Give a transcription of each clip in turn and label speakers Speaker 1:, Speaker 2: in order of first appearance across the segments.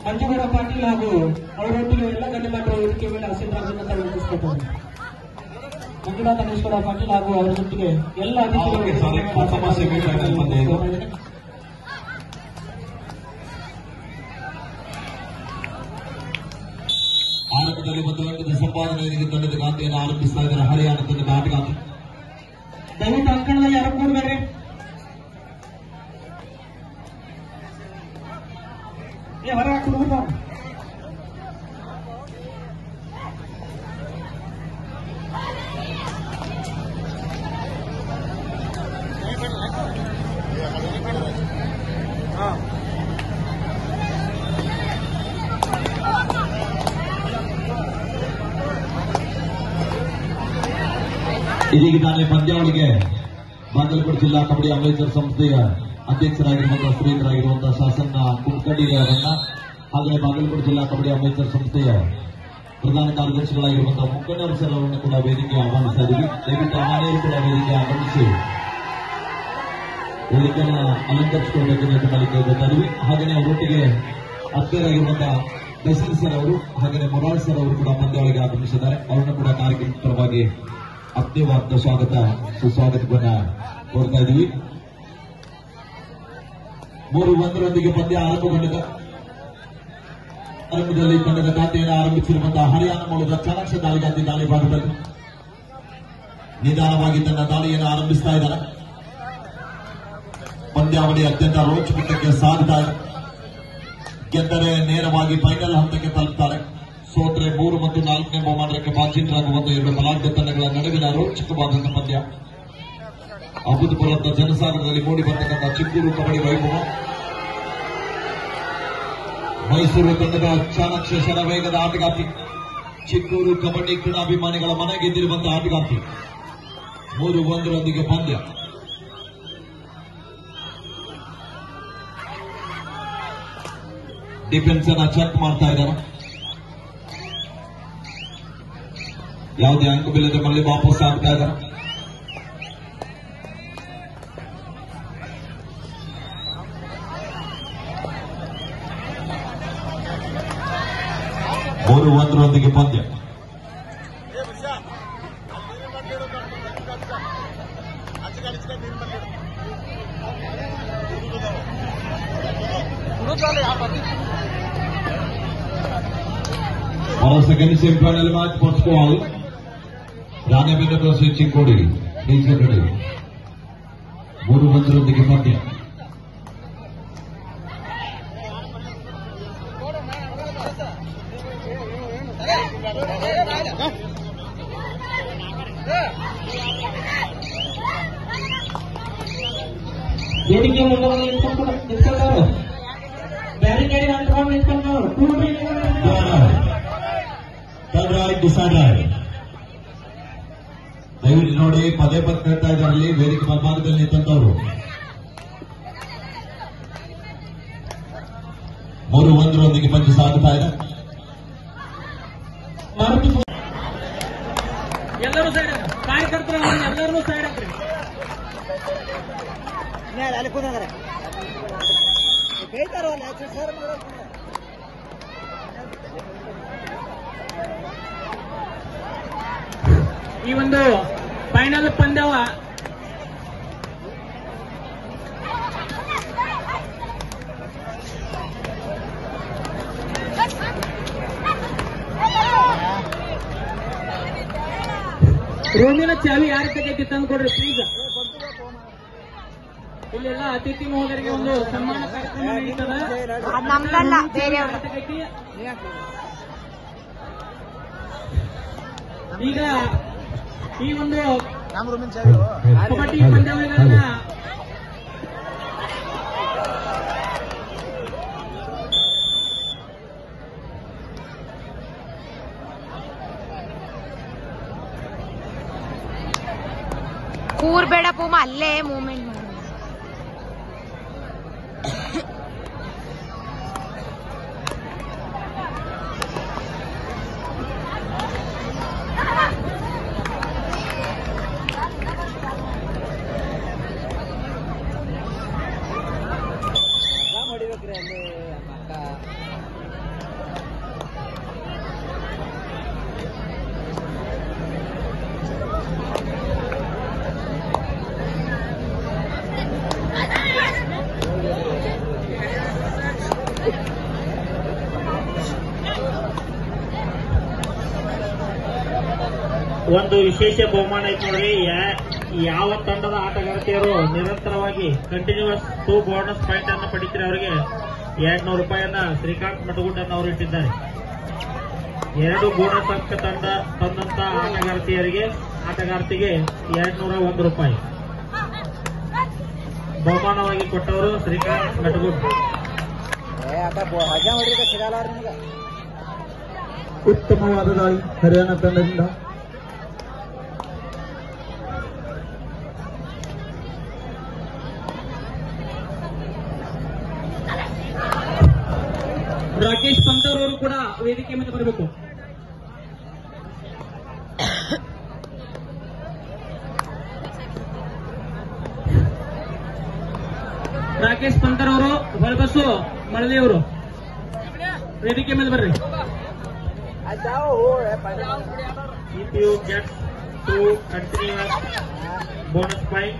Speaker 1: ಮಂಜುಗೌಡ ಪಾಟೀಲ್ ಹಾಗೂ ಅವರೊಟ್ಟಿಗೆ ಎಲ್ಲ ಗಣ್ಯಮಾನ್ಯರು ವೇದಿಕೆ ಮೇಲೆ ಹಸಿರಾಗುವಂತ ವಿನಂತಿಸಿಕೊಳ್ತಾರೆ. ಮಂಜುನಾಥ ಗಣೇಶ್ಗೌಡ ಪಾಟೀಲ್ ಹಾಗೂ ಅವರೊಟ್ಟಿಗೆ ಎಲ್ಲ
Speaker 2: ಆರಂಭದಲ್ಲಿ ಒಂದು ಅಂಕದ ಸಂಪಾದನೆಯೊಂದಿಗೆ ತಂಡದ ಗಾಂಧಿಯನ್ನು ಆರಂಭಿಸ್ತಾ ಇದ್ದಾರೆ ಹರಿಯಾಣ ತಂಡದ ಆಟಗಾರ.
Speaker 1: ದಯವಿಟ್ಟು ಅಂಕಣದಲ್ಲಿ ಯಾರು ಕೂಡಬೇಡ್ರಿ. ಹೊರ ಹಾಕೊಂಡು
Speaker 2: ಇದೀಗ ತಾನೇ ಪಂದ್ಯಾವಳಿಗೆ ಬಾಗಲಕೋಟೆ ಜಿಲ್ಲಾ ಕಬಡ್ಡಿ ಅಮೇಚರ್ ಸಂಸ್ಥೆಯ ಅಧ್ಯಕ್ಷರಾಗಿರುವಂತಹ ಶ್ರೀಧರಾಗಿರುವಂತಹ ಶಾಸನ ಕುಂಕಡಿ ಅವರನ್ನ ಹಾಗೆ ಬಾಗಲಕೋಟೆ ಜಿಲ್ಲಾ ಕಬಡ್ಡಿ ಅಮೇಚರ್ ಸಂಸ್ಥೆಯ ಪ್ರಧಾನ ಕಾರ್ಯದರ್ಶಿಗಳಾಗಿರುವಂತಹ ಮುಖಂಡರು ಸರ್ ಅವರನ್ನು ಕೂಡ ವೇದಿಕೆ ಆಹ್ವಾನಿಸ್ತಾ ಇದ್ದೀವಿ. ದಯವಿಟ್ಟು ಮನೆಯವರು ಕೂಡ ವೇದಿಕೆ ಆಗಮಿಸಿ ವೇದಿಕೆಯನ್ನು ಅಲಂಕರಿಸಿಕೊಳ್ಬೇಕು ನಿಟ್ಟಿನಲ್ಲಿ ಕೇಳ್ತಾ ಇದ್ದೀವಿ. ಹಾಗೆಯೇ ಅವರೊಟ್ಟಿಗೆ ಅಧ್ಯರಾಗಿರುವಂತಹ ಬಸೀರ್ ಸರ್ ಅವರು ಹಾಗೆಯೇ ಮೊರಾಲ್ ಸರ್ ಅವರು ಕೂಡ ಪಂದ್ಯಾವಳಿಗೆ ಆಗಮಿಸಿದ್ದಾರೆ. ಅವರನ್ನು ಕೂಡ ಕಾರ್ಯಕ್ರಮದ ಪರವಾಗಿ ಅತ್ಯವಾದ ಸ್ವಾಗತ ಸುಸ್ವಾಗತವನ್ನ ಕೋರ್ತಾ ಇದ್ದೀವಿ. 3-1 ಪಂದ್ಯ ಆರಂಭಗೊಂಡಿದೆ. ಆರಂಭದಲ್ಲಿ ತಂಡದ ಖಾತೆಯನ್ನು ಆರಂಭಿಸಿರುವಂತಹ ಹರಿಯಾಣ ಮೂಲದ ಚಾಣಕ್ಯ ದಾಳಿಗಾತಿ ದಾಳಿ ಭಾಗದಲ್ಲಿ ನಿಧಾನವಾಗಿ ತನ್ನ ದಾಳಿಯನ್ನು ಆರಂಭಿಸ್ತಾ ಇದ್ದಾರೆ. ಪಂದ್ಯಾವಳಿ ಅತ್ಯಂತ ರೋಚಕಕ್ಕೆ ಸಾಗ್ತಾ ಇದೆ. ಗೆದ್ದರೆ ನೇರವಾಗಿ ಫೈನಲ್ ಹಂತಕ್ಕೆ ತಲುಪುತ್ತಾರೆ. ಸೋತ್ರೆ 3 ಮತ್ತು 4ನೇ ಬಹುಮಾನಕ್ಕೆ ಬಾಚಿತರಾಗುವಂತಹ 2 ಬಲಾಢ್ಯ ತಂಡಗಳ ನಡುವಿನ ರೋಚಕವಾದಂತಹ ಪಂದ್ಯ. ಅಭೂತಪೂರ್ವ ಜನಸಾಗರದಲ್ಲಿ ಮೂಡಿ ಬರ್ತಕ್ಕಂಥ ಚಿಕ್ಕೂರು ಕಬಡ್ಡಿ ವೈಭವ. ಮೈಸೂರು ತಂಡದ ಚಾಣಕ್ಯ ಶರವೇಗದ ಆಟಗಾರ್ತಿ, ಚಿಕ್ಕೂರು ಕಬಡ್ಡಿ ಕ್ರೀಡಾಭಿಮಾನಿಗಳ ಮನೆ ಗೆದ್ದಿರುವಂತಹ ಆಟಗಾರ್ತಿ. 3-1 ಪಂದ್ಯ. ಡಿಫೆನ್ಸ್ ಅನ್ನ ಚೆಕ್ ಮಾಡ್ತಾ ಇದ್ದಾರೆ. ಯಾವುದೇ ಅಂಕವಿಲ್ಲದೆ ಮರಳಿ ವಾಪಸ್ ಆಗ್ತಾ ಇದ್ದಾರೆ. ಮೂರು 1 ಪಂದ್ಯ. और सेकंड सेमीफाइनल मैच पहुंचकोवाल राणेबेन्नूर वर्सेस चिक्कोडी रीजनल 3-1 ಪಂದ್ಯ.
Speaker 1: ವೇದಿಕೆ ಮುಂದೆ ನಿಂತ್ಕೊಂಡವರು ಬ್ಯಾರಿಕೇಡ್ ಅಂಟ್ಕೊಂಡು ನಿಂತ್ಕೊಂಡವರು
Speaker 2: ದಯವಿಟ್ಟು ನೋಡಿ, ಪದೇ ಪದೇ ಹೇಳ್ತಾ ಇದ್ದಾರಲ್ಲಿ ವೇದಿಕೆ ಬಲಭಾಗದಲ್ಲಿ ನಿಂತವರು. 3-1 ಪಂದ್ಯ ಸಾಗುತ್ತಾ ಇದೆ.
Speaker 1: ಎಲ್ಲರೂ ಸೈಡ್ ಕಾರ್ಯಕರ್ತರು ಎಲ್ಲರೂ ಸೈಡ್ ಹಾಕ್ರಿ. ಅಲ್ಲಿ ಕೂತಾರೆ ಈ ಒಂದು ಫೈನಲ್ ಪಂದ್ಯವ ರೂಮಿನ ಚಾವಿ ಯಾರ ತೆಗೆದು ತಂದು ಕೊಡ್ರಿ ಪ್ಲೀಸ್. ಇಲ್ಲೆಲ್ಲ ಅತಿಥಿ ಮಹೋದರಿಗೆ ಒಂದು ಸನ್ಮಾನ ಕಾರ್ಯಕ್ರಮ ನಡೀತದೆ. ಈಗ ಈ ಒಂದು ಕಬಡ್ಡಿ ಪಂದ್ಯಾವಳಿಗಳನ್ನ
Speaker 3: ಕೂರ್ಬೇಡ ಪೂಮ, ಅಲ್ಲೇ ಮೂವ್ಮೆಂಟ್ ಮಾಡಿ. ಒಂದು ವಿಶೇಷ ಬಹುಮಾನ ಐತೆ ನೋಡ್ರಿ. ಯಾವ ತಂಡದ ಆಟಗಾರ್ತಿಯರು ನಿರಂತರವಾಗಿ ಕಂಟಿನ್ಯೂಸ್ 2 ಬೋನಸ್ ಪಾಯಿಂಟ್ ಅನ್ನು ಪಡಿತಾರೆ ಅವರಿಗೆ 200 ರೂಪಾಯಿಯನ್ನ ಶ್ರೀಕಾಂತ್ ಮಟಗುಡ್ಡನ್ನು ಅವರು ಇಟ್ಟಿದ್ದಾರೆ. 2 ಬೋನಸ್ ಅಂಕ ತಂದಂತ ಆಟಗಾರ್ತಿಗೆ 201 ರೂಪಾಯಿ ಬಹುಮಾನವಾಗಿ ಕೊಟ್ಟವರು ಶ್ರೀಕಾಂತ್ ಮಟಗುಡ್.
Speaker 2: ಉತ್ತಮವಾದ ದಾಳಿ ಹರಿಯಾಣ ತಂಡದಿಂದ.
Speaker 1: ರಾಕೇಶ್ ಪಂತರ್ ಅವರು ಕೂಡ ವೇದಿಕೆ ಮೇಲೆ ಬರಬೇಕು. ರಾಕೇಶ್ ಪಂತರ್ ಅವರು, ಹೊಳಬಸ್ಸು ಮಳಲಿ ಅವರು ವೇದಿಕೆ ಮೇಲೆ ಬರ್ರಿ.
Speaker 3: If you get 2 continuous bonus point,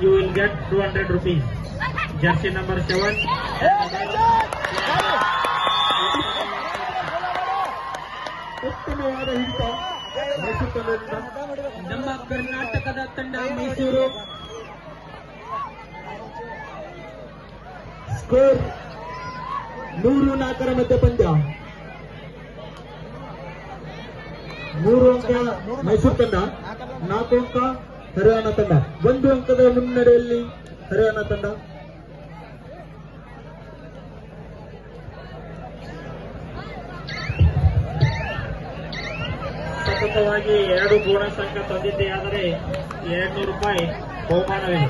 Speaker 3: you will get 200 rupees. Jersey number 7.
Speaker 2: ಉತ್ತಮವಾದ ಹಿಡಿತ
Speaker 1: ನಮ್ಮ ಕರ್ನಾಟಕದ ತಂಡ ಮೈಸೂರು.
Speaker 2: ಸ್ಕೋರ್ 104 ಮಧ್ಯ ಪಂದ್ಯ. 3 ಅಂಕ ಮೈಸೂರು ತಂಡ, 4 ಅಂಕ ಹರಿಯಾಣ ತಂಡ. 1 ಅಂಕದ ಮುನ್ನಡೆಯಲ್ಲಿ ಹರಿಯಾಣ ತಂಡ.
Speaker 3: ಸತತವಾಗಿ 2 ಬೋನಸ್ ಅಂಕ ತಂದಿದ್ದೇ ಆದರೆ 200 ರೂಪಾಯಿ ಬಹುಮಾನವಿದೆ.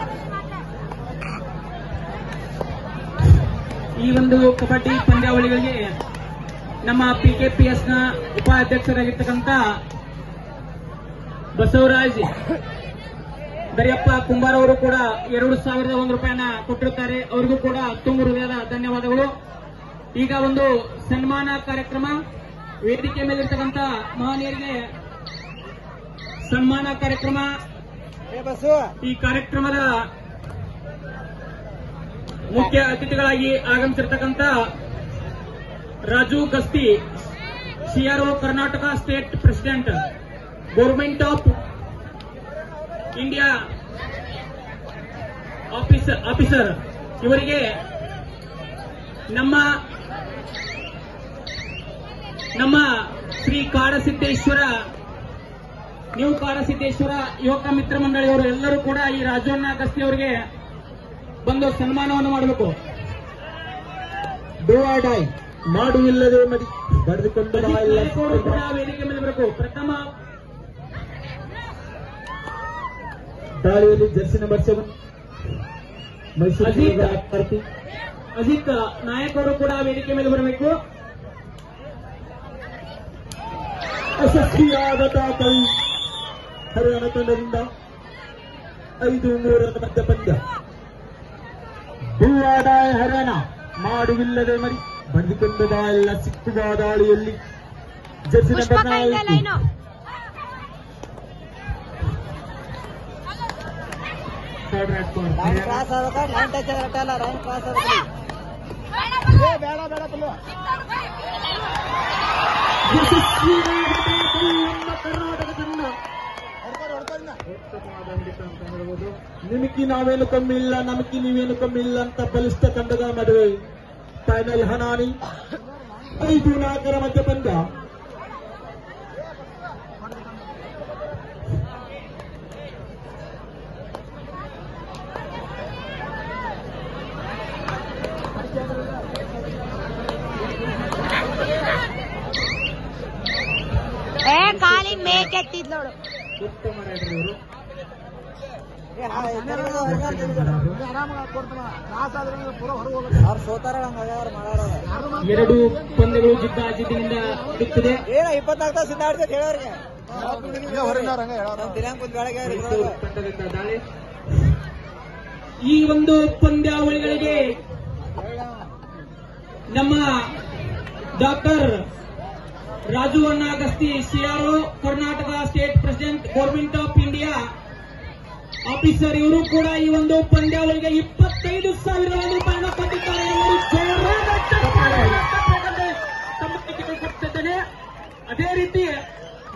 Speaker 1: ಈ ಒಂದು ಕಬಡ್ಡಿ ಪಂದ್ಯಾವಳಿಗಳಿಗೆ ನಮ್ಮ PKPS ನ ಉಪಾಧ್ಯಕ್ಷರಾಗಿರ್ತಕ್ಕಂಥ ಬಸವರಾಜ್ ದರಿಯಪ್ಪ ಕುಂಬಾರ್ ಅವರು ಕೂಡ 2,001 ರೂಪಾಯಿನ ಕೊಟ್ಟಿರುತ್ತಾರೆ. ಅವರಿಗೂ ಕೂಡ ತುಂಬ ಹೃದಯದ ಧನ್ಯವಾದಗಳು. ಈಗ ಒಂದು ಸನ್ಮಾನ ಕಾರ್ಯಕ್ರಮ, ವೇದಿಕೆ ಮೇಲಿರ್ತಕ್ಕಂಥ ಮಹನೀಯರಿಗೆ ಸನ್ಮಾನ ಕಾರ್ಯಕ್ರಮ. ಈ ಕಾರ್ಯಕ್ರಮದ ಮುಖ್ಯ ಅತಿಥಿಗಳಾಗಿ ಆಗಮಿಸಿರ್ತಕ್ಕಂಥ Raju Gasti, CRO Karnataka state president, government of India officer, ಇವರಿಗೆ ನಮ್ಮ ಶ್ರೀ ಕಾಡಸಿದ್ದೇಶ್ವರ ನ್ಯೂ ಕಾಡಸಿದ್ದೇಶ್ವರ ಯುವಕ ಮಿತ್ರ ಮಂಡಳಿಯವರು ಎಲ್ಲರೂ ಕೂಡ ಈ ರಾಜಣ್ಣ ಗಸ್ತಿ ಅವರಿಗೆ ಬಂದು ಸನ್ಮಾನವನ್ನು ಮಾಡಬೇಕು.
Speaker 2: ಡೈ ಮಾಡು ಇಲ್ಲದೆ ಮಡಿ ಬರೆದುಕೊಂಡು
Speaker 1: ಕೂಡ ವೇದಿಕೆ ಮೇಲೆ ಬರಬೇಕು. ಪ್ರಥಮ
Speaker 2: ದಾಳಿಯಲ್ಲಿ ಜರ್ಸಿ ನಂಬರ್ 7 ಮೈಸೂರು
Speaker 1: ಅಜಿತ್ ನಾಯಕ್ ಅವರು ಕೂಡ ವೇದಿಕೆ ಮೇಲೆ ಬರಬೇಕು.
Speaker 2: ಯಶಸ್ವಿಯಾದ ದಾಳಿ ಹರಿಯಾಣ ತಂಡದಿಂದ 5-3 ಮಧ್ಯ ಪಂದ್ಯ. ಡೂವಾಡಾಯ್ ಹರಿಯಾಣ ಮಾಡುವಿಲ್ಲದೆ ಮರಿ ಬರೆದುಕೊಂಡು ಎಲ್ಲ ಸಿಕ್ಕುವ ದಾಳಿಯಲ್ಲಿ ಜರ್ಸಿ ನಂಬರ್ 4 ಕರ್ನಾಟಕ ತಂಡ. ನಿಮಕಿ ನಾವೇನು ಕಮ್ಮಿ ಇಲ್ಲ, ನಮಕಿ ನೀವೇನು ಕಮ್ಮಿ ಇಲ್ಲ ಅಂತ ಬಲಿಷ್ಠ ತಂಡದ ನಡುವೆ ಫೈನಲ್ ಹನಾನಿ. 5-4 ಮಧ್ಯ ಪಂದ್ಯ.
Speaker 4: ಖಾಲಿ ಮೇಕೆತ್ತಿದ್ ನೋಡು.
Speaker 3: ಉತ್ತಮ ರೈಡರ್ ಇವರು.
Speaker 1: ಎರಡು ಪಂದ್ಯಗಳು ಜಿದ್ದಾಜಿದ್ದಿನಿಂದ ಬಿತ್ತಿದೆ.
Speaker 4: 24 ಸಿದ್ಧಾಡ್ತದೆ ಹೇಳೋರಿಗೆ
Speaker 1: ಮೈಸೂರು ತಂಡದಿಂದ ದಾಳಿ. ಈ ಒಂದು ಪಂದ್ಯಾವಳಿಗಳಿಗೆ ನಮ್ಮ ಡಾಕ್ಟರ್ ರಾಜು ಅಣ್ಣ Gasti CRO Karnataka state president government of India officer ಇವರು ಕೂಡ ಈ ಒಂದು ಪಂದ್ಯಾವಳಿಗೆ 25,000 ರೂಪಾಯಿಯನ್ನು ಕೊಟ್ಟಿದ್ದಾರೆ. ಕೇಳಿಕೊಟ್ಟಿದ್ದೇನೆ. ಅದೇ ರೀತಿ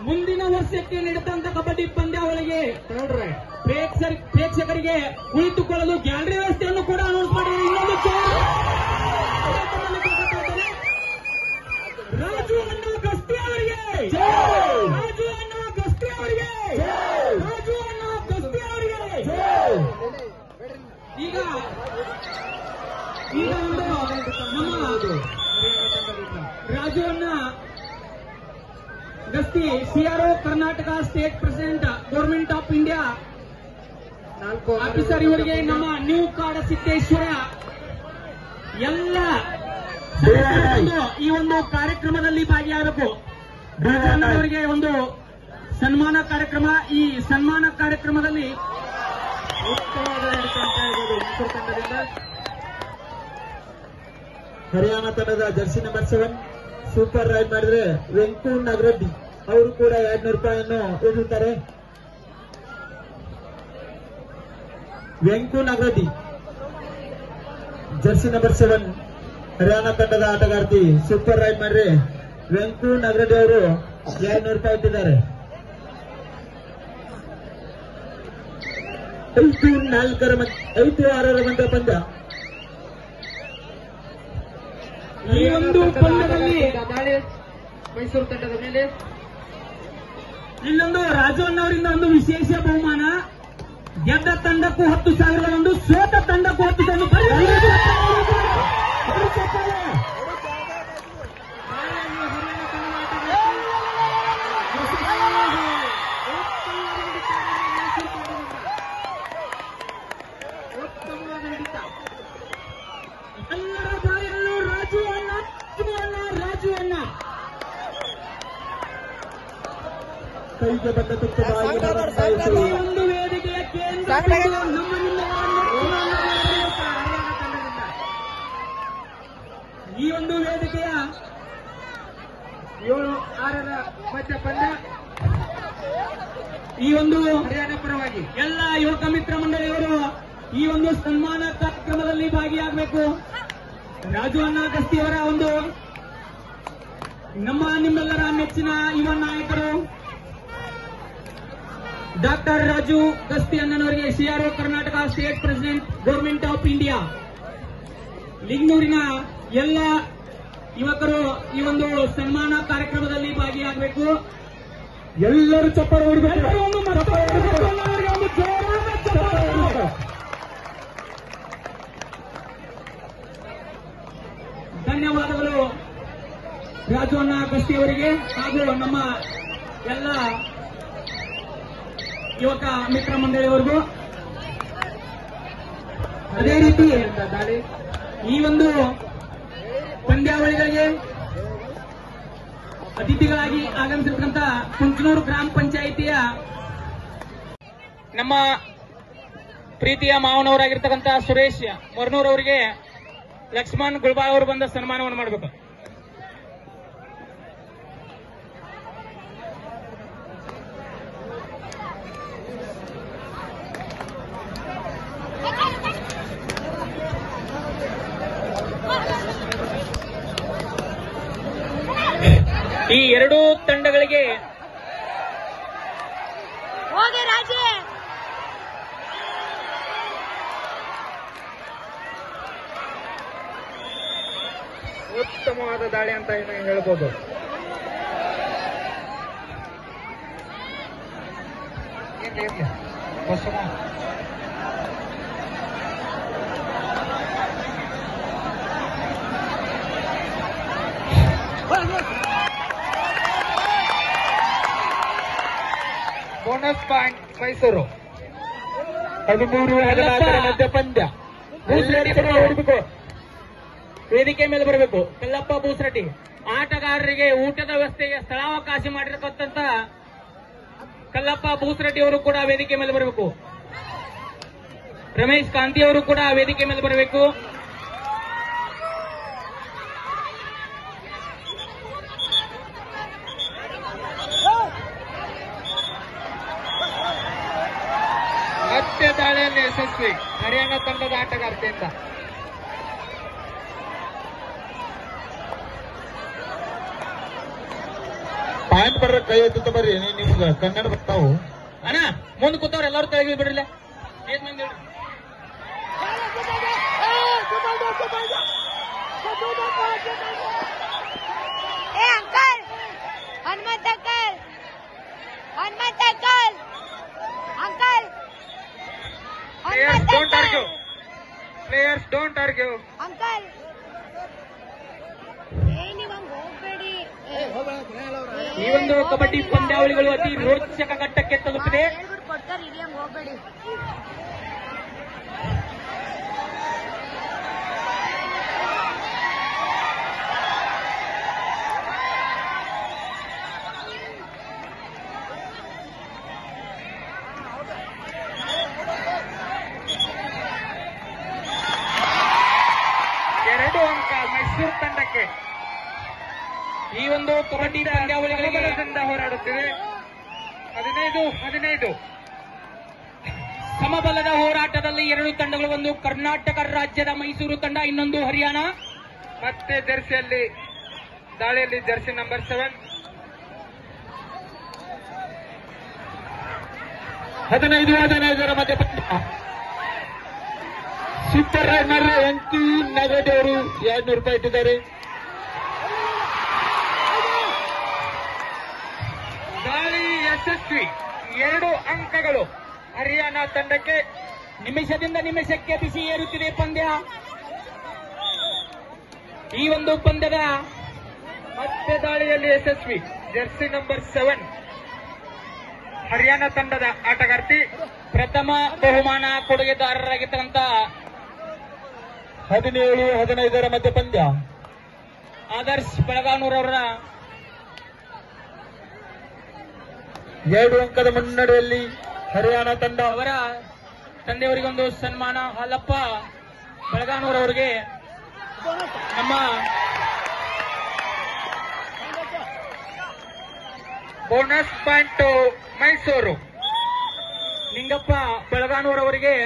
Speaker 1: ಮುಂದಿನ ವರ್ಷಕ್ಕೆ ನಡೆದಂತ ಕಬಡ್ಡಿ ಪಂದ್ಯಾವಳಿಗೆ ಪ್ರೇಕ್ಷಕರಿಗೆ ಕುಳಿತುಕೊಳ್ಳಲು ಗ್ಯಾಲರಿ ವ್ಯವಸ್ಥೆಯನ್ನು ಕೂಡ ಅನೌನ್ಸ್ ಮಾಡಿದ್ದಾರೆ. ಇನ್ನೊಂದು ರಾಜು ಅಣ್ಣ ಗಸ್ತಿ ಅವರಿಗೆ, ರಾಜು ಅಣ್ಣ ಗಸ್ತಿ ಅವರಿಗೆ, ರಾಜು ಅಣ್ಣ ಗಸ್ತಿ ಅವರಿಗೆ. ಈಗ ಒಂದು ನಮ್ಮ ರಾಜು ಅಣ್ಣ Gasti CRO Karnataka state president government of India officer ಇವರಿಗೆ ನಮ್ಮ ನ್ಯೂ ಕಾಡ ಸಿದ್ದೇಶ್ವರ ಎಲ್ಲ ಈ ಒಂದು ಕಾರ್ಯಕ್ರಮದಲ್ಲಿ ಭಾಗಿಯಾಗಬೇಕು. ಅವರಿಗೆ ಒಂದು ಸನ್ಮಾನ ಕಾರ್ಯಕ್ರಮ. ಈ ಸನ್ಮಾನ ಕಾರ್ಯಕ್ರಮದಲ್ಲಿ
Speaker 5: ಹರಿಯಾಣ ತಂಡದ ಜರ್ಸಿ ನಂಬರ್ 7 ಸೂಪರ್ ರೈಡ್ ಮಾಡಿದ್ರೆ ವೆಂಕು ನಗರಡ್ಡಿ ಅವರು ಕೂಡ 200 ರೂಪಾಯಿಯನ್ನು ಎದುರುತ್ತಾರೆ. ವೆಂಕು ನಗರಡ್ಡಿ ಜರ್ಸಿ ನಂಬರ್ 7 ಹರಿಯಾಣ ತಂಡದ ಆಟಗಾರ್ತಿ ಸೂಪರ್ ರೈಡ್ ಮಾಡಿದ್ರೆ ವೆಂಕು ನಗರಡ್ಡಿ ಅವರು 200 ರೂಪಾಯಿ ಇಟ್ಟಿದ್ದಾರೆ. 5-6ರ ಗಂಟೆ ಪಂದ್ಯ.
Speaker 1: ಈ ಒಂದು ಪಂದ್ಯದಲ್ಲಿ
Speaker 3: ಮೈಸೂರು ತಂಡದ ಮೇಲೆ
Speaker 1: ಇಲ್ಲೊಂದು ರಾಜು ಅಣ್ಣವರಿಂದ ಒಂದು ವಿಶೇಷ ಬಹುಮಾನ. ಗೆದ್ದ ತಂಡಕ್ಕೂ 10,000, ಸೋತ ತಂಡಕ್ಕೂ 10,000. ಎಲ್ಲರ ಬಾಯಿಗಳು ರಾಜು ಅಣ್ಣ, ರಾಜು ಅಣ್ಣ.
Speaker 5: ಕೈಗೆ ಬಂದ ತುತ್ತವಾಗಿ
Speaker 1: ಈ ಒಂದು ವೇದಿಕೆಯ ಕೇಂದ್ರ ಈ ಒಂದು ವೇದಿಕೆಯ
Speaker 3: 7-6ರ ಮಧ್ಯ ಪಂದ್ಯ
Speaker 1: ಈ ಒಂದು
Speaker 3: ಹರಿಯಾಣ ಪರವಾಗಿ
Speaker 1: ಎಲ್ಲ ಯುವಕ ಮಿತ್ರ ಮಂಡಳಿಯವರು ಈ ಒಂದು ಸನ್ಮಾನ ಕಾರ್ಯಕ್ರಮದಲ್ಲಿ ಭಾಗಿಯಾಗಬೇಕು. ರಾಜು ಅಣ್ಣ ಗಸ್ತಿಯವರ ಒಂದು ನಿಮ್ಮೆಲ್ಲರ ಮೆಚ್ಚಿನ ಯುವ ನಾಯಕರು ಡಾಕ್ಟರ್ ರಾಜು ಗಸ್ತಿ ಅಣ್ಣನವರಿಗೆ CRO Karnataka state president government of India ಲಿಂಗನೂರಿನ ಎಲ್ಲ ಯುವಕರು ಈ ಒಂದು ಸನ್ಮಾನ ಕಾರ್ಯಕ್ರಮದಲ್ಲಿ ಭಾಗಿಯಾಗಬೇಕು.
Speaker 5: ಎಲ್ಲರೂ ಚಪ್ಪಾಳೆ ಹೊಡಿಬೇಕು.
Speaker 1: ಧನ್ಯವಾದಗಳು ರಾಜು ಅಣ್ಣ ಗಸ್ತಿಯವರಿಗೆ ಹಾಗೂ ನಮ್ಮ ಎಲ್ಲ ಯುವಕ ಮಿತ್ರ ಮಂಡಳಿಯವರಿಗೂ. ಅದೇ ರೀತಿ ಈ ಒಂದು ಪಂದ್ಯಾವಳಿಗಳಿಗೆ ಅತಿಥಿಗಳಾಗಿ ಆಗಮಿಸಿರ್ತಕ್ಕಂಥ ಕುಂಚನೂರು ಗ್ರಾಮ ಪಂಚಾಯಿತಿಯ ನಮ್ಮ ಪ್ರೀತಿಯ ಮಾವನವರಾಗಿರ್ತಕ್ಕಂಥ ಸುರೇಶ್ ಮರ್ನೂರ್ ಅವರಿಗೆ ಲಕ್ಷ್ಮಣ್ ಗುಲ್ಬಾಳ್ ಅವರು ಬಂದ ಸನ್ಮಾನವನ್ನು ಮಾಡಬೇಕು. ಈ ಎರಡೂ ತಂಡಗಳಿಗೆ
Speaker 4: ಹೋಗಿ ರಾಜೇ
Speaker 3: ಉತ್ತಮವಾದ ದಾಳಿ ಅಂತ ಹೇಳ್ಬೋದು. ಬೋನಸ್ ಪಾಯಿಂಟ್ ಮೈಸೂರು 13-14 ಮಧ್ಯ ಪಂದ್ಯ. ಹೊರಡಬೇಕು, ವೇದಿಕೆ ಮೇಲೆ ಬರಬೇಕು. ಕಲ್ಲಪ್ಪ ಬೂಸರಟ್ಟಿ ಆಟಗಾರರಿಗೆ ಊಟದ ವ್ಯವಸ್ಥೆಗೆ ಸ್ಥಳಾವಕಾಶ ಮಾಡಿರತಕ್ಕಂತ ಕಲ್ಲಪ್ಪ ಬೂಸರಟ್ಟಿ ಅವರು ಕೂಡ ವೇದಿಕೆ ಮೇಲೆ ಬರಬೇಕು. ರಮೇಶ್ ಕಾಂತಿ ಅವರು ಕೂಡ ವೇದಿಕೆ ಮೇಲೆ ಬರಬೇಕು.
Speaker 5: ದಾಳಿಯಲ್ಲಿ ಯಶಸ್ವಿ ಹರಿಯಾಣ ತಂಡದ ಆಟಗಾರ್ತಿಯಿಂದ. ಪಾಯಿಂಟ್ ಬರ್ರ ಕೈ ಎತ್ತ ಬರ್ರಿ, ನಿಮ್ಗೆ ಕನ್ನಡ ಬರ್ತಾವು
Speaker 1: ಅಣ್ಣ. ಮುಂದೆ ಕೂತವ್ರು ಎಲ್ಲರೂ ತೆಳಗಿ ಬಿಡ್ರಿಲ್ಲ. ಏನ್ ಮಂದಿ ಹೇಳ್ರಿ.
Speaker 4: ಏ uncle, Hanumantha uncle, Hanumantha uncle, uncle,
Speaker 5: players
Speaker 4: Hanumantha
Speaker 5: don't argue,
Speaker 4: uncle,
Speaker 5: players don't argue.
Speaker 4: Uncle. ಏ ನೀವಂಗ್ ಹೋಗ್ಬೇಡಿ.
Speaker 1: ಈ ಒಂದು ಕಬಡ್ಡಿ ಪಂದ್ಯಾವಳಿಗಳು ಅತಿ ರೋಚಕ ಘಟ್ಟಕ್ಕೆ ತಲುಪಿದೆ.
Speaker 4: ಹೇಳ್ಬಿಟ್ಟು ಕೊಡ್ತಾರೆ, ಇಲ್ಲಿ ಹಂಗ್ ಹೋಗ್ಬೇಡಿ.
Speaker 5: ಎರಡು ಅಂಕ ಮೈಸೂರು ತಂಡಕ್ಕೆ.
Speaker 1: ಈ ಒಂದು ಕಬಡ್ಡಿ ಪಂದ್ಯಾವಳಿಗಳಿಗೆ
Speaker 5: ಹೋರಾಡುತ್ತಿದೆ. 15-15.
Speaker 1: ಸಮಬಲದ ಹೋರಾಟದಲ್ಲಿ ಎರಡು ತಂಡಗಳು, ಒಂದು ಕರ್ನಾಟಕ ರಾಜ್ಯದ ಮೈಸೂರು ತಂಡ, ಇನ್ನೊಂದು ಹರಿಯಾಣ.
Speaker 5: ಮತ್ತೆ ಜರ್ಸಿಯಲ್ಲಿ ದಾಳಿಯಲ್ಲಿ ಜರ್ಸಿ ನಂಬರ್ 7. 15-15 ಮಧ್ಯ ಸೂಪರ್ ರನ್ನರ್ ವೆಂಕಿ ನಗಡಿ ಅವರು 200 ರೂಪಾಯಿ ಇಟ್ಟಿದ್ದಾರೆ. ದಾಳಿ ಯಶಸ್ವಿ, 2 ಅಂಕಗಳು ಹರಿಯಾಣ ತಂಡಕ್ಕೆ.
Speaker 1: ನಿಮಿಷದಿಂದ ನಿಮಿಷಕ್ಕೆ ಬಿಸಿ ಏರುತ್ತಿದೆ ಪಂದ್ಯ. ಈ ಒಂದು ಪಂದ್ಯದ
Speaker 5: ಮತ್ತೆ ದಾಳಿಯಲ್ಲಿ ಯಶಸ್ವಿ ಜರ್ಸಿ ನಂಬರ್ 7 ಹರಿಯಾಣ ತಂಡದ ಆಟಗಾರ್ತಿ.
Speaker 1: ಪ್ರಥಮ ಬಹುಮಾನ ಕೊಡುಗೆದಾರರಾಗಿರ್ತಕ್ಕಂಥ
Speaker 5: 17-15 ಮಧ್ಯ ಪಂದ್ಯ.
Speaker 1: ಆದರ್ಶ್ ಬೆಳಗಾನೂರವರ
Speaker 5: 2 ಅಂಕದ ಮುನ್ನಡೆಯಲ್ಲಿ ಹರಿಯಾಣ ತಂಡ.
Speaker 1: ಅವರ ತಂದೆಯವರಿಗೊಂದು ಸನ್ಮಾನ. ಹಾಲಪ್ಪ ಬೆಳಗಾನೂರವರಿಗೆ ನಮ್ಮ
Speaker 5: ಬೋನಸ್ ಪಾಯಿಂಟ್ ಮೈಸೂರು.
Speaker 1: ನಿಂಗಪ್ಪ ಬೆಳಗಾನೂರವರಿಗೆ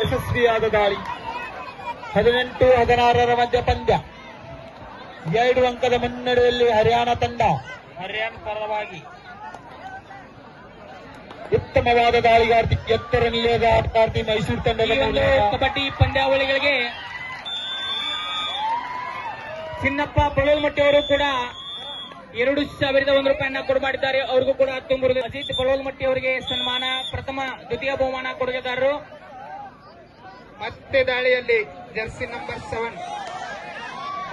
Speaker 5: ಯಶಸ್ವಿಯಾದ ದಾಳಿ. 18-16 ಮಧ್ಯ ಪಂದ್ಯ. 2 ಅಂಕದ ಮುನ್ನಡೆಯಲ್ಲಿ ಹರಿಯಾಣ ತಂಡ.
Speaker 1: ಹರಿಯಾಣ ಪರವಾಗಿ
Speaker 5: ಉತ್ತಮವಾದ ದಾಳಿಗಾರ್ತಿ, ಎತ್ತರ ನಿಲಯದ ಆಟಗಾರ್ತಿ ಮೈಸೂರು
Speaker 1: ಈ
Speaker 5: ತಂಡದ
Speaker 1: ಒಂದು ಕಬಡ್ಡಿ ಪಂದ್ಯಾವಳಿಗಳಿಗೆ ಚಿನ್ನಪ್ಪ ಬಳೋಲ್ಮಟ್ಟಿ ಅವರು ಕೂಡ 2,001 ರೂಪಾಯಿಯನ್ನ ಕೊಡು ಮಾಡಿದ್ದಾರೆ. ಅವ್ರಿಗೂ ಕೂಡ ತುಂಬುವುದು. ಅಜಿತ್ ಬಳೋಲ್ಮಟ್ಟಿ ಅವರಿಗೆ ಸನ್ಮಾನ. ಪ್ರಥಮ ದ್ವಿತೀಯ ಬಹುಮಾನ ಕೊಡುಗೆದಾರರು.
Speaker 5: ಮತ್ತೆ ದಾಳಿಯಲ್ಲಿ ಜರ್ಸಿ ನಂಬರ್ 7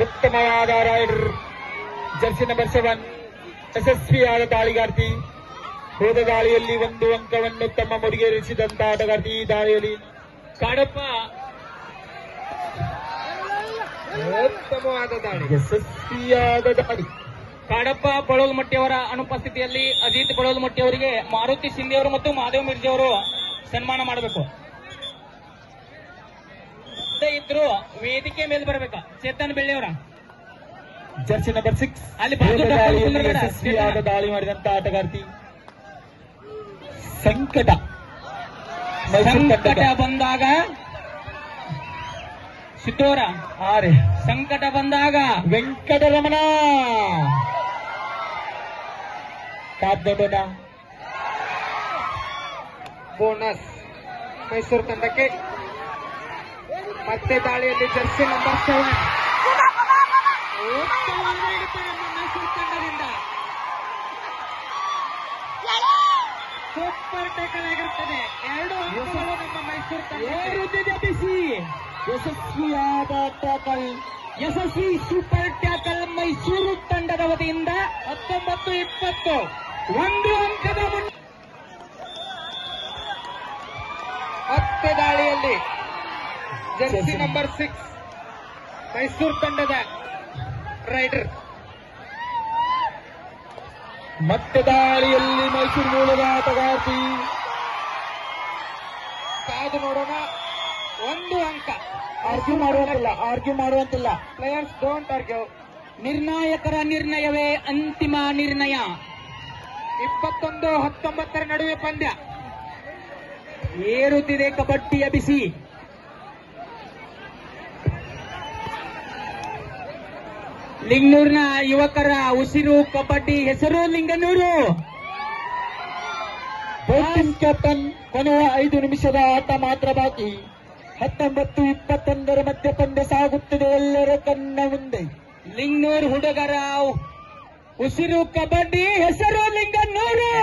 Speaker 5: ಉತ್ತಮವಾದ ರೈಡರ್ ಜರ್ಸಿ ನಂಬರ್ 7 ಯಶಸ್ವಿಯಾದ ದಾಳಿಗಾರ್ತಿ. ಹೋದ ದಾಳಿಯಲ್ಲಿ 1 ಅಂಕವನ್ನು ತಮ್ಮ ಮುಡಿಗೇರಿಸಿದಂತ ಆಟಗಾರ್ತಿ. ಈ ದಾಳಿಯಲ್ಲಿ
Speaker 1: ಕಾಡಪ್ಪ
Speaker 5: ಉತ್ತಮವಾದ ದಾಳಿ, ಯಶಸ್ವಿಯಾದ ದಾಳಿ.
Speaker 1: ಕಾಡಪ್ಪ ಬಳೋಲ್ಮಟ್ಟಿ ಅವರ ಅನುಪಸ್ಥಿತಿಯಲ್ಲಿ ಅಜಿತ್ ಬಳೋಲ್ಮಟ್ಟಿ ಅವರಿಗೆ ಮಾರುತಿ ಶಿಂದೆ ಅವರು ಮತ್ತು ಮಾದೇವ್ ಮಿರ್ಜಿ ಅವರು ಸನ್ಮಾನ ಮಾಡಬೇಕು. ಇದ್ರು ವೇದಿಕೆ ಮೇಲೆ ಬರಬೇಕಾ. ಚೇತನ್ ಬೆಳ್ಳಿ ಅವರ
Speaker 5: ಜರ್ಸಿ ನಂಬರ್ 6
Speaker 1: ಅಲ್ಲಿ ಬಾಜು
Speaker 5: ದಾಳಿಯಲ್ಲಿ ಯಶಸ್ವಿಯಾದ ದಾಳಿ ಮಾಡಿದಂತ ಆಟಗಾರ್ತಿ. ಸಂಕಟ
Speaker 1: ಬಂದಾಗ ಸಿದ್ದೋರ ಸಂಕಟ ಬಂದಾಗ
Speaker 5: ವೆಂಕಟರಮಣ ಕಾದ್ದೊಂಡನ ಬೋನಸ್ ಮೈಸೂರು ತಂಡಕ್ಕೆ. ಮತ್ತೆ ದಾಳಿಯಲ್ಲಿ ಜರ್ಸಿ ನಂಬರ್ 7
Speaker 1: ಮೈಸೂರು ತಂಡದಿಂದ ಸೂಪರ್ ಟೇಕಲ್ ಆಗಿರುತ್ತದೆ. 2 ಅಂಕಗಳು ನಮ್ಮ ಮೈಸೂರು ತಂಡ. ಬಿಸಿ
Speaker 5: ಯಶಸ್ವಿಯಾದ ಟ್ಯಾಕಲ್,
Speaker 1: ಯಶಸ್ವಿ ಸೂಪರ್ ಟ್ಯಾಕಲ್ ಮೈಸೂರು ತಂಡದ ವತಿಯಿಂದ 19-20 1 ಅಂಕದ
Speaker 5: ಮತ್ತೆ ದಾಳಿಯಲ್ಲಿ ಜರ್ಸಿ ನಂಬರ್ 6 ಮೈಸೂರು ತಂಡದ ರೈಡರ್. ಮತ್ತೆ ದಾಳಿಯಲ್ಲಿ ಮೈಸೂರು ಮೂಲದ ಆಟಗಾರ್ತಿ ಕಾದು ನೋಡೋಣ. 1 ಅಂಕ. ಆರ್ಗ್ಯೂ ಮಾಡುವಂತಿಲ್ಲ. Players don't argue.
Speaker 1: ನಿರ್ಣಾಯಕರ ನಿರ್ಣಯವೇ ಅಂತಿಮ ನಿರ್ಣಯ.
Speaker 5: 21-19 ನಡುವೆ ಪಂದ್ಯ.
Speaker 1: ಏರುತ್ತಿದೆ ಕಬಡ್ಡಿಯ ಬಿಸಿ. ಲಿಂಗನೂರಿನ ಯುವಕರ ಉಸಿರು ಕಬಡ್ಡಿ, ಹೆಸರು ಲಿಂಗನೂರು.
Speaker 5: ಟೀಮ್ ಕ್ಯಾಪ್ಟನ್, ಕೊನೆಯ 5 ನಿಮಿಷದ ಆಟ ಮಾತ್ರ ಬಾಕಿ. 19-21 ಮಧ್ಯ ಪಂದ್ಯ ಸಾಗುತ್ತಿದೆ ಎಲ್ಲರ ಕಣ್ಣ ಮುಂದೆ.
Speaker 1: ಲಿಂಗನೂರು ಹುಡುಗರ ಉಸಿರು ಕಬಡ್ಡಿ, ಹೆಸರು ಲಿಂಗನೂರು.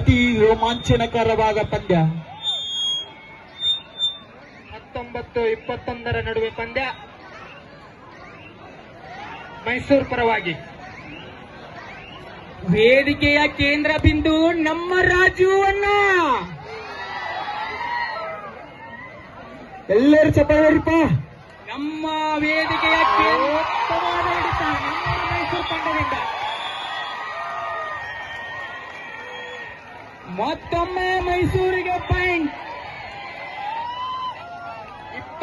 Speaker 5: ಅತಿ ರೋಮಾಂಚನಕರವಾದ ಪಂದ್ಯ. 19-21 ನಡುವೆ ಪಂದ್ಯ. ಮೈಸೂರು ಪರವಾಗಿ.
Speaker 1: ವೇದಿಕೆಯ ಕೇಂದ್ರ ಬಿಂದು ನಮ್ಮ ರಾಜು ಅಣ್ಣ.
Speaker 5: ಎಲ್ಲರೂ ಚಪ್ಪಾಳೆರಿಪ್ಪ.
Speaker 1: ನಮ್ಮ ವೇದಿಕೆಯ
Speaker 5: ಉತ್ತಮವಾದ ಹಿಡಿತ ನಮ್ಮ ಮೈಸೂರು ತಂಡದಿಂದ.
Speaker 1: ಮತ್ತೊಮ್ಮೆ ಮೈಸೂರಿಗೆ point.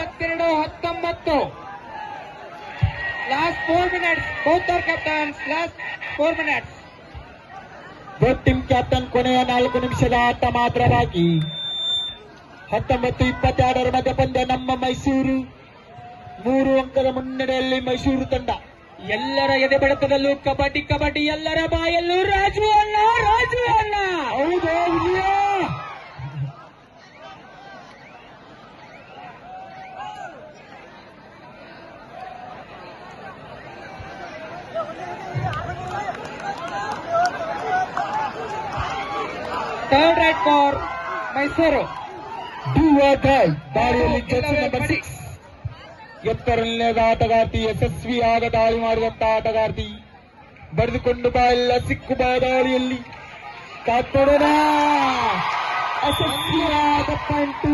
Speaker 5: 22-19. Last 4 minutes. Both are captains. Last 4 minutes. Both team captain, ಕೊನೆಯ 4 ನಿಮಿಷದ ಆಟ ಮಾತ್ರ ಬಾಕಿ. 19-22 ಮಧ್ಯ ಪಂದ್ಯ. ನಮ್ಮ ಮೈಸೂರು 3 ಅಂಕದ ಮುನ್ನಡೆಯಲ್ಲಿ ಮೈಸೂರು ತಂಡ.
Speaker 1: ಎಲ್ಲರ ಎದೆ ಬಡತದಲ್ಲೂ ಕಬಡ್ಡಿ ಕಬಡ್ಡಿ, ಎಲ್ಲರ ಬಾಯಲ್ಲೂ ರಾಜು ಅಣ್ಣ, ರಾಜು ಅಣ್ಣ.
Speaker 5: ಹೌದು, ಥರ್ಡ್ ರೈಟ್ ಫಾರ್ ಮೈಸೂರು. ದಾಳಿಯಲ್ಲಿ ಜರ್ಸಿ ನಂಬರ್ 6 ಎತ್ತರನೇದ ಆಟಗಾರ್ತಿ, ಯಶಸ್ವಿಯಾದ ದಾಳಿ ಮಾಡಿದಂತಹ ಆಟಗಾರ್ತಿ. ಬರೆದುಕೊಂಡು ಬಾ, ಎಲ್ಲ ಸಿಕ್ಕು ಬಾ ದಾಳಿಯಲ್ಲಿ. ಕಾತೋಡೋಣ. ಯಶಸ್ವಿಯಾದ ಪಾಯಿಂಟು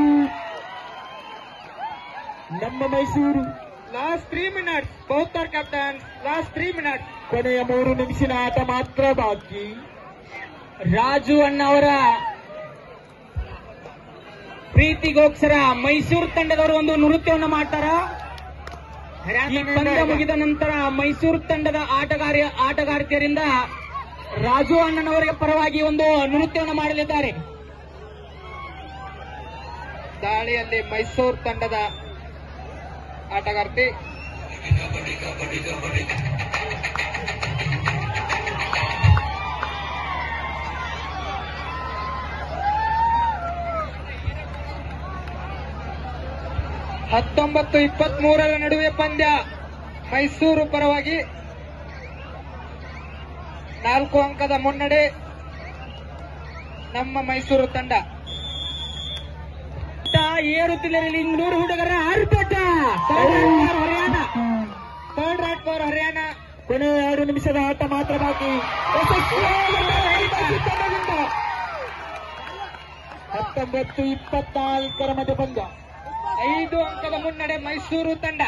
Speaker 5: ನಮ್ಮ Mysuru. Last 3 minutes. both are captains. Last 3 minutes. ಕೊನೆಯ 3 ನಿಮಿಷದ ಆಟ ಮಾತ್ರ ಬಾಕಿ.
Speaker 1: ರಾಜು ಅಣ್ಣ ಅವರ ಪ್ರೀತಿಗೋಸ್ಕರ ಮೈಸೂರು ತಂಡದವರು ಒಂದು ನೃತ್ಯವನ್ನು ಮಾಡ್ತಾರ. ಈ ಪಂದ್ಯ ಮುಗಿದ ನಂತರ ಮೈಸೂರು ತಂಡದ ಆಟಗಾರ್ತಿಯರಿಂದ ರಾಜು ಅಣ್ಣನವರಿಗೆ ಪರವಾಗಿ ಒಂದು ನೃತ್ಯವನ್ನು ಮಾಡಲಿದ್ದಾರೆ.
Speaker 5: ದಾಳಿಯಲ್ಲಿ ಮೈಸೂರು ತಂಡದ ಆಟಗಾರ್ತಿ. ಹತ್ತೊಂಬತ್ತು 23 ನಡುವೆ ಪಂದ್ಯ. ಮೈಸೂರು ಪರವಾಗಿ 4 ಅಂಕದ ಮುನ್ನಡೆ ನಮ್ಮ ಮೈಸೂರು ತಂಡ.
Speaker 1: ಏರುತ್ತಿಲ್ಲ ಲಿಂಗನೂರು ಹುಡುಗರ ಆರ್ಭಟ.
Speaker 5: Third right for Haryana. ಕೊನೆಯ 2 ನಿಮಿಷದ ಆಟ ಮಾತ್ರ ಬಾಕಿ. 19-24 ಮಧ್ಯ ಪಂದ್ಯ. 5 ಅಂಕದ ಮುನ್ನಡೆ ಮೈಸೂರು ತಂಡ.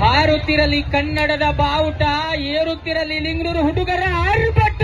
Speaker 1: ಹಾರುತ್ತಿರಲಿ ಕನ್ನಡದ ಬಾವುಟ, ಏರುತ್ತಿರಲಿ ಲಿಂಗನೂರು ಹುಡುಗರ ಆರ್ಭಟ.